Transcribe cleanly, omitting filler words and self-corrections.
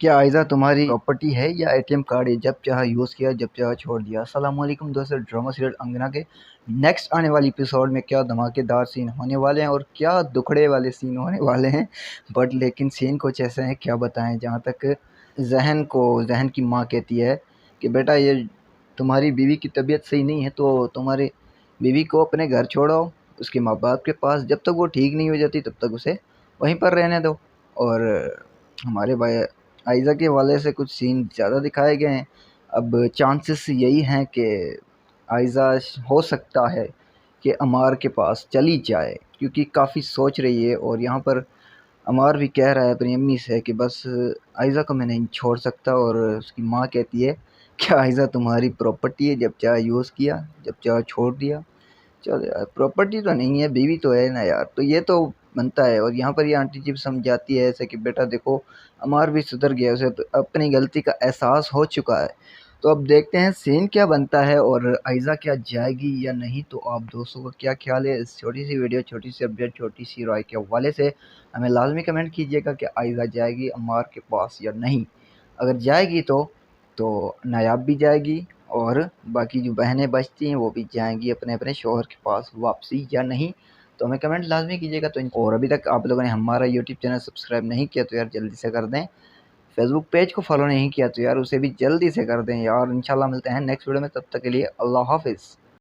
क्या आयज़ा तुम्हारी प्रॉपर्टी है या एटीएम कार्ड है? जब चाहा यूज़ किया, जब चाहा छोड़ दिया। अस्सलामुअलैकुम दोस्तों, ड्रामा सीरियल अंगना के नेक्स्ट आने वाली एपिसोड में क्या धमाकेदार सीन होने वाले हैं और क्या दुखड़े वाले सीन होने वाले हैं। बट लेकिन सीन कुछ ऐसे हैं, क्या बताएं। जहाँ तक जहन की माँ कहती है कि बेटा, ये तुम्हारी बीवी की तबीयत सही नहीं है तो तुम्हारी बीवी को अपने घर छोड़ो, उसके माँ बाप के पास। जब तक वो ठीक नहीं हो जाती तब तक उसे वहीं पर रहने दो। और हमारे भाई आइज़ा के हवाले से कुछ सीन ज़्यादा दिखाए गए हैं। अब चांसेस यही हैं कि आइज़ा हो सकता है कि अमार के पास चली जाए, क्योंकि काफ़ी सोच रही है। और यहाँ पर अमार भी कह रहा है अपनी अम्मी से कि बस आइज़ा को मैं नहीं छोड़ सकता। और उसकी माँ कहती है कि आइज़ा तुम्हारी प्रॉपर्टी है, जब चाहे यूज़ किया, जब चाहे छोड़ दिया। चल यार, प्रॉपर्टी तो नहीं है, बीवी तो है ना यार, तो ये तो बनता है। और यहाँ पर ये आंटी जी समझाती है ऐसे कि बेटा देखो, अमार भी सुधर गया, उसे अपनी गलती का एहसास हो चुका है। तो अब देखते हैं सीन क्या बनता है और आयज़ा क्या जाएगी या नहीं। तो आप दोस्तों का क्या ख्याल है इस छोटी सी वीडियो, छोटी सी अपडेट, छोटी सी राय के हवाले से? हमें लाजमी कमेंट कीजिएगा कि आयज़ा जाएगी अमार के पास या नहीं। अगर जाएगी तो नायाब भी जाएगी, और बाकी जो बहनें बचती हैं वो भी जाएंगी अपने अपने शौहर के पास वापसी या नहीं। तो हमें कमेंट लाजमी कीजिएगा। तो और अभी तक आप लोगों ने हमारा यूट्यूब चैनल सब्सक्राइब नहीं किया तो यार जल्दी से कर दें। फेसबुक पेज को फॉलो नहीं किया तो यार उसे भी जल्दी से कर दें यार। इंशाल्लाह मिलते हैं नेक्स्ट वीडियो में, तब तक के लिए अल्लाह हाफिज़।